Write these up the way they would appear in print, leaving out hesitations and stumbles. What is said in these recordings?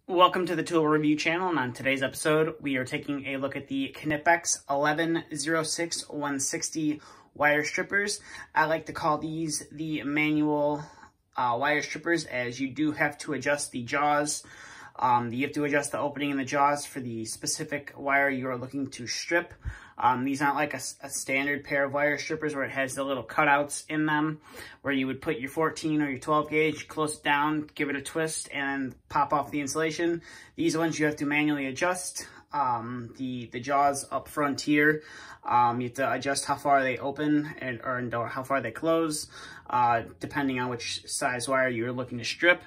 Welcome to the Tool Review channel, and on today's episode, we are taking a look at the Knipex 1106-160 wire strippers. I like to call these the manual wire strippers, as you do have to adjust the jaws. You have to adjust the opening in the jaws for the specific wire you are looking to strip. These aren't like a standard pair of wire strippers where it has the little cutouts in them, where you would put your 14 or your 12 gauge, close it down, give it a twist, and pop off the insulation. These ones you have to manually adjust. The jaws up front here, you have to adjust how far they open or how far they close, depending on which size wire you're looking to strip.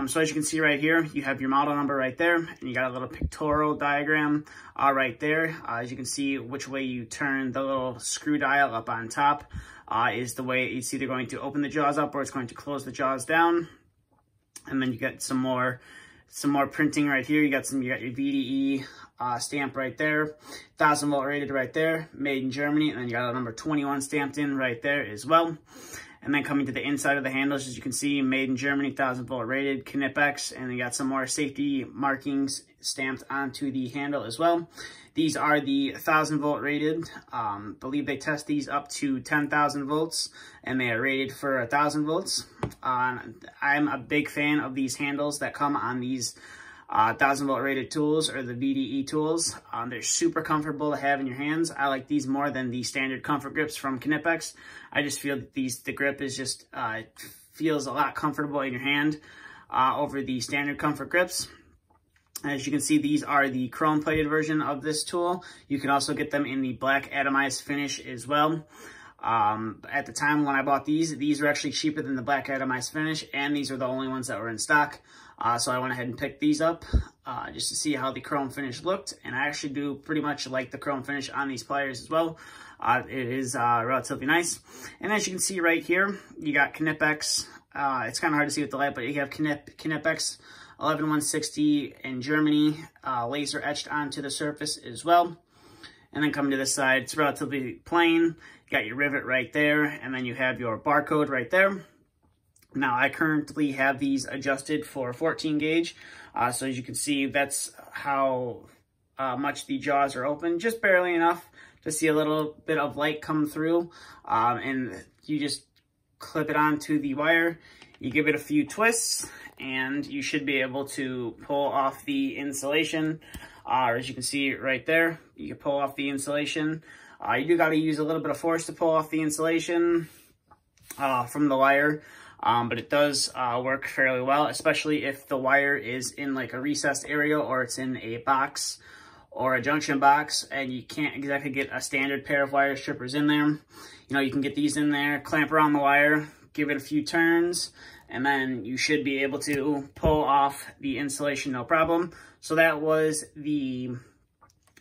So as you can see right here, you have your model number right there, and you got a little pictorial diagram right there. As you can see, which way you turn the little screw dial up on top is the way it's either going to open the jaws up or it's going to close the jaws down. And then you got some more printing right here. You got your VDE stamp right there, 1000 volt rated right there, made in Germany, and then you got a number 21 stamped in right there as well. And then coming to the inside of the handles, as you can see, made in Germany, 1000 volt rated, Knipex, and you got some more safety markings stamped onto the handle as well. These are the 1000 volt rated. Believe they test these up to 10,000 volts, and they are rated for 1000 volts. I'm a big fan of these handles that come on these 1000 volt rated tools, or the VDE tools. They're super comfortable to have in your hands. I like these more than the standard comfort grips from Knipex. I just feel that the grip is just feels a lot comfortable in your hand over the standard comfort grips. As you can see, these are the chrome plated version of this tool. You can also get them in the black atomized finish as well. At the time when I bought these were actually cheaper than the black atomized finish, and these are the only ones that were in stock. So I went ahead and picked these up just to see how the chrome finish looked, and I actually do pretty much like the chrome finish on these pliers as well. It is relatively nice. And as you can see right here, you got Knipex. It's kind of hard to see with the light, but you have Knipex 11160 in Germany, laser etched onto the surface as well. And then coming to this side, it's relatively plain. You got your rivet right there, and then you have your barcode right there. Now, I currently have these adjusted for 14 gauge. So as you can see, that's how much the jaws are open, just barely enough to see a little bit of light come through. And you just clip it onto the wire. You give it a few twists, and you should be able to pull off the insulation. As you can see right there, you can pull off the insulation. You do got to use a little bit of force to pull off the insulation from the wire. But it does work fairly well, especially if the wire is in like a recessed area, or it's in a box or a junction box, and you can't exactly get a standard pair of wire strippers in there. You know, you can get these in there, clamp around the wire, give it a few turns, and then you should be able to pull off the insulation no problem. So that was the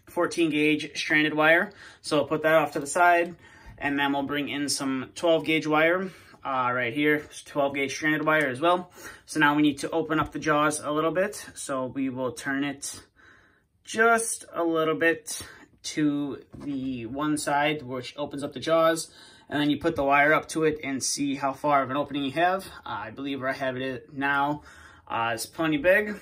14 gauge stranded wire. So I'll put that off to the side, and then we'll bring in some 12 gauge wire. Right here, 12 gauge stranded wire as well. So now we need to open up the jaws a little bit. So we will turn it just a little bit to the one side, which opens up the jaws. And then you put the wire up to it and see how far of an opening you have. I believe where I have it now is plenty big.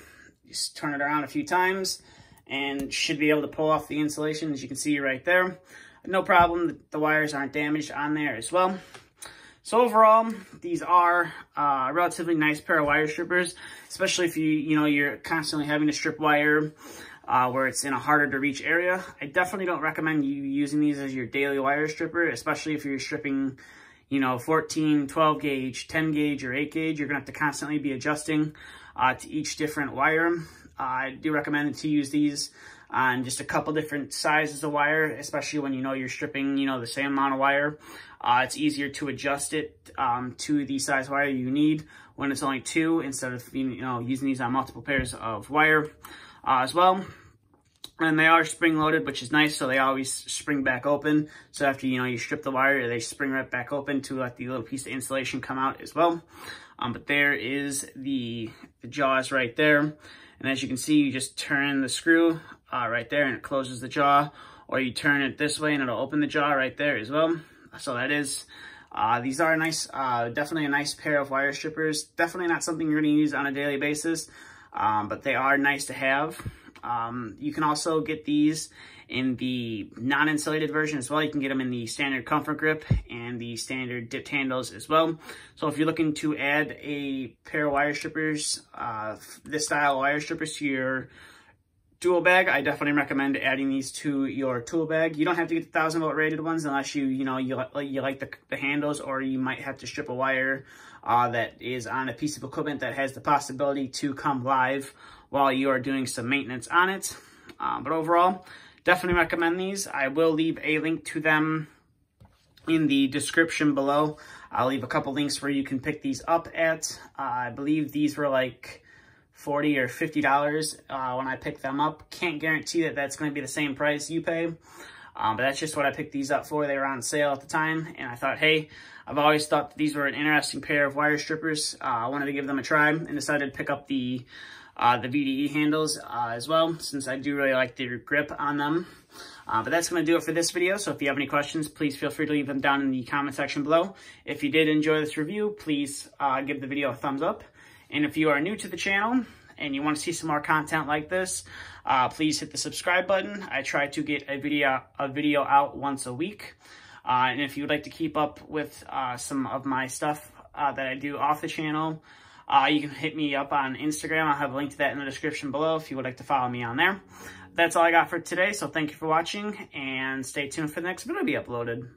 Just turn it around a few times and should be able to pull off the insulation, as you can see right there. No problem, the wires aren't damaged on there as well. So overall, these are a relatively nice pair of wire strippers, especially if you're constantly having to strip wire where it's in a harder to reach area. I definitely don't recommend you using these as your daily wire stripper, especially if you're stripping, 14, 12 gauge, 10 gauge, or 8 gauge. You're gonna have to constantly be adjusting to each different wire. I do recommend to use these on just a couple different sizes of wire, especially when you're stripping, the same amount of wire. It's easier to adjust it to the size wire you need when it's only 2, instead of using these on multiple pairs of wire as well. And they are spring loaded, which is nice, so they always spring back open. So after you strip the wire, they spring right back open to let the little piece of insulation come out as well. But there is the jaws right there. And as you can see, you just turn the screw right there and it closes the jaw, or you turn it this way and it'll open the jaw right there as well. So that is, these are nice, definitely a nice pair of wire strippers. Definitely not something you're going to use on a daily basis. but they are nice to have. You can also get these in the non-insulated version as well. You can get them in the standard comfort grip and the standard dipped handles as well. So if you're looking to add a pair of wire strippers, this style of wire strippers to your dual bag, I definitely recommend adding these to your tool bag. You don't have to get the 1000 volt rated ones unless you like the handles, or you might have to strip a wire that is on a piece of equipment that has the possibility to come live while you are doing some maintenance on it. But overall, definitely recommend these. I will leave a link to them in the description below. I'll leave a couple links where you can pick these up at. I believe these were like $40 or $50 when I picked them up. Can't guarantee that that's going to be the same price you pay, but that's just what I picked these up for. They were on sale at the time, and I thought, hey, I've always thought that these were an interesting pair of wire strippers. I wanted to give them a try and decided to pick up the VDE handles as well, since I do really like the grip on them. But that's going to do it for this video. So if you have any questions, please feel free to leave them down in the comment section below. If you did enjoy this review, please give the video a thumbs up. And if you are new to the channel and you want to see some more content like this, please hit the subscribe button. I try to get a video out once a week. And if you would like to keep up with some of my stuff that I do off the channel, you can hit me up on Instagram. I'll have a link to that in the description below if you would like to follow me on there. That's all I got for today, so thank you for watching, and stay tuned for the next video to be uploaded.